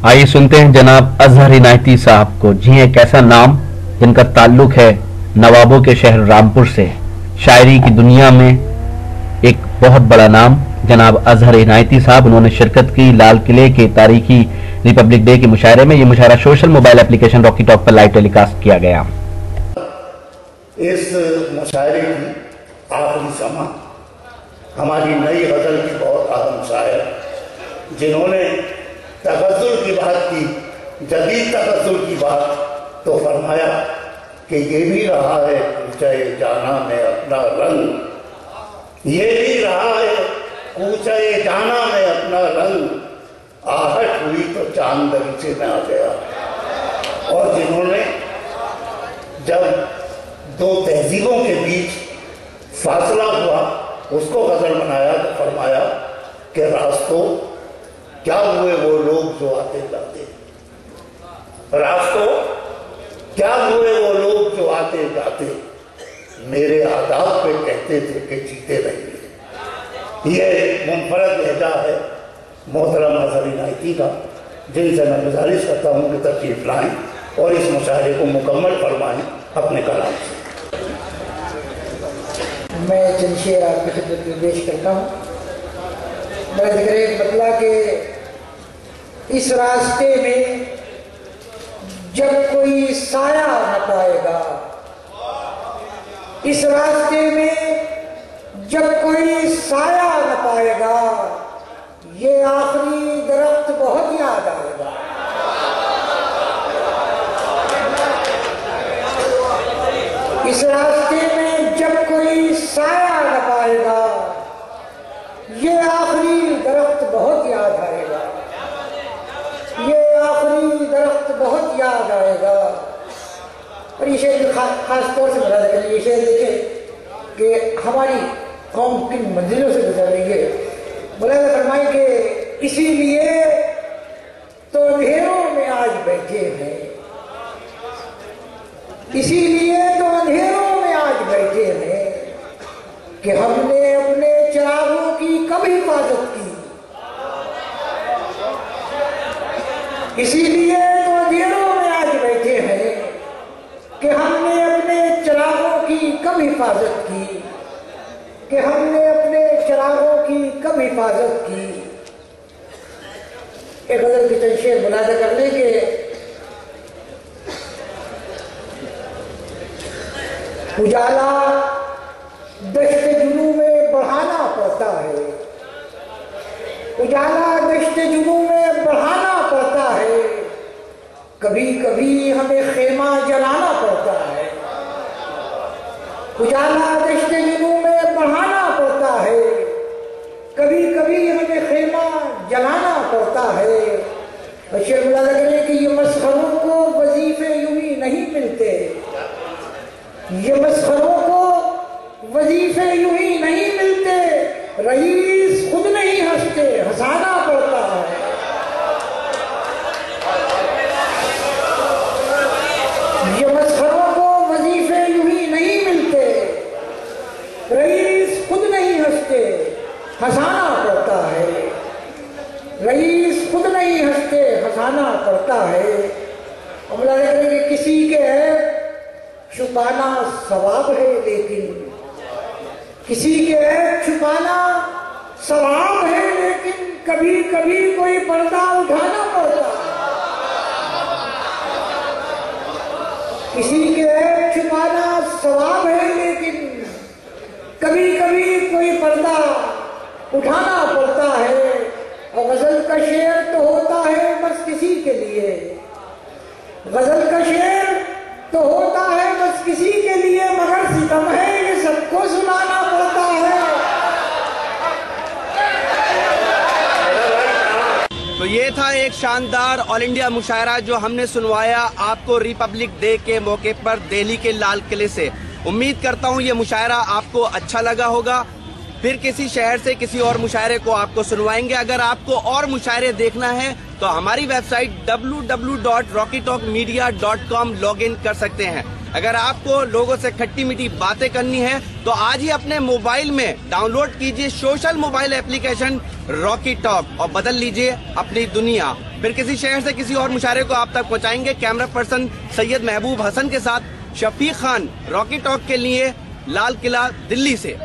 आइए सुनते हैं जनाब अजहर इनायती साहब को। जी एक ऐसा नाम जिनका ताल्लुक है नवाबों के शहर रामपुर से। शायरी की दुनिया में एक बहुत बड़ा नाम जनाब अजहर इनायती साहब। उन्होंने शिरकत की लाल किले के तारीखी रिपब्लिक डे के मुशायरे में। ये मुशायरा social mobile application Rocky Talk पर लाइव टेलीकास्ट किया गया। इस मुशायरे की आखिरी समा हमारी नई गजल की बहुत अहम शायर जिन्होंने तगज़ुल की बात की, जदीद तगज़ुल की बात, तो फरमाया कि ये भी रहा है कूचे जाना में अपना रंग, ये भी रहा है कूचे जाना में अपना रंग, आहट हुई तो चांद दरीचे में आ गया। और जिन्होंने जब दो तहजीबों के बीच फासला हुआ उसको गजल बनाया तो फरमाया कि रास्तों क्या हुए वो लोग जो आते जाते, रास्तों क्या हुए वो लोग जो आते जाते, मेरे आदाब पे कहते थे कि जीते रहेंगे। ये मुनफरद लहजा है मोहतरम अजहर इनायती का, जिनसे मैं गुजारिश करता हूँ कि तशरीफ लाएं और इस मुशायरे को मुकम्मल फरमाएं अपने कलाम से। मैं चंद शेर आपकी खिदमत में पेश करता हूँ। मेरा जिक्र एक बतला कि इस रास्ते में जब कोई साया न पाएगा, इस रास्ते में जब कोई साया न पाएगा, ये आखिरी दरख्त बहुत याद आएगा। इस रास्ते में जब कोई साया न पाएगा, ये आखिरी दरख्त बहुत याद आएगा, ये आखिरी दरख्त बहुत याद आएगा। और ये शेर खास तौर से बता दें, ये शेर देखें कि हमारी कौम किन मंजिलों से गुजर रही है। मुलाज़ा फरमाए कि इसीलिए तो अंधेरों में आज बैठे हैं, इसीलिए तो अंधेरों में आज बैठे हैं कि हमने अपने चिरागों की कब हिफाजत की, इसीलिए तो अंधेरों में आज बैठे हैं कि हमने अपने चिरागों की कब हिफाजत की, कि हमने अपने चिरागों की कब हिफाजत की। एक गजल की चंद शेर मुलाज़ा कर लें कि उजाला दश्त जुनू में बढ़ाना पड़ता है, उजाला दश्त जुनू में बढ़ाना पड़ता है, कभी कभी हमें खेमा जलाना पड़ता है। उजाला दश्त जुनू में बढ़ाना पड़ता है, कभी कभी हमें खेमा जलाना पड़ता है। और शेर मुलाज़ा करें कि ये मसखरों को वजीफे यूं ही नहीं मिलते, ये मसखरों को वजीफे यूं ही नहीं मिलते, रईस खुद नहीं हंसते, हंसाना पड़ता है। ये मसखरों को वजीफे यूं ही नहीं मिलते, रईस खुद नहीं हंसते, हंसाना पड़ता है, रईस खुद नहीं हंसते, हंसाना पड़ता है। हम लोग करेंगे किसी के है छुपाना सवाब है, लेकिन किसी के ऐब छुपाना सवाब है, लेकिन कभी कभी कोई पर्दा उठाना पड़ता है। किसी के ऐब छुपाना सवाब है, लेकिन कभी कभी कोई पर्दा उठाना पड़ता है। और गजल का शेर तो होता है बस किसी के लिए, गजल का शेर तो होता है बस किसी के लिए, मगर सितम है ये सबको सुनाना पड़ता है। तो ये था एक शानदार ऑल इंडिया मुशायरा जो हमने सुनवाया आपको रिपब्लिक डे के मौके पर दिल्ली के लाल किले से। उम्मीद करता हूँ ये मुशायरा आपको अच्छा लगा होगा। फिर किसी शहर से किसी और मुशायरे को आपको सुनवाएंगे। अगर आपको और मुशायरे देखना है तो हमारी वेबसाइट www.rockytalkmedia.com लॉगिन कर सकते हैं। अगर आपको लोगों से खट्टी मीठी बातें करनी है तो आज ही अपने मोबाइल में डाउनलोड कीजिए social mobile application Rocky talk और बदल लीजिए अपनी दुनिया। پھر کسی شہر سے کسی اور مشاعرے کو آپ تک پہنچائیں گے. کیمرہ پرسن سید محبوب حسن کے ساتھ شفیق خان، راکی ٹاک کے لیے، لال قلعہ، دلی سے.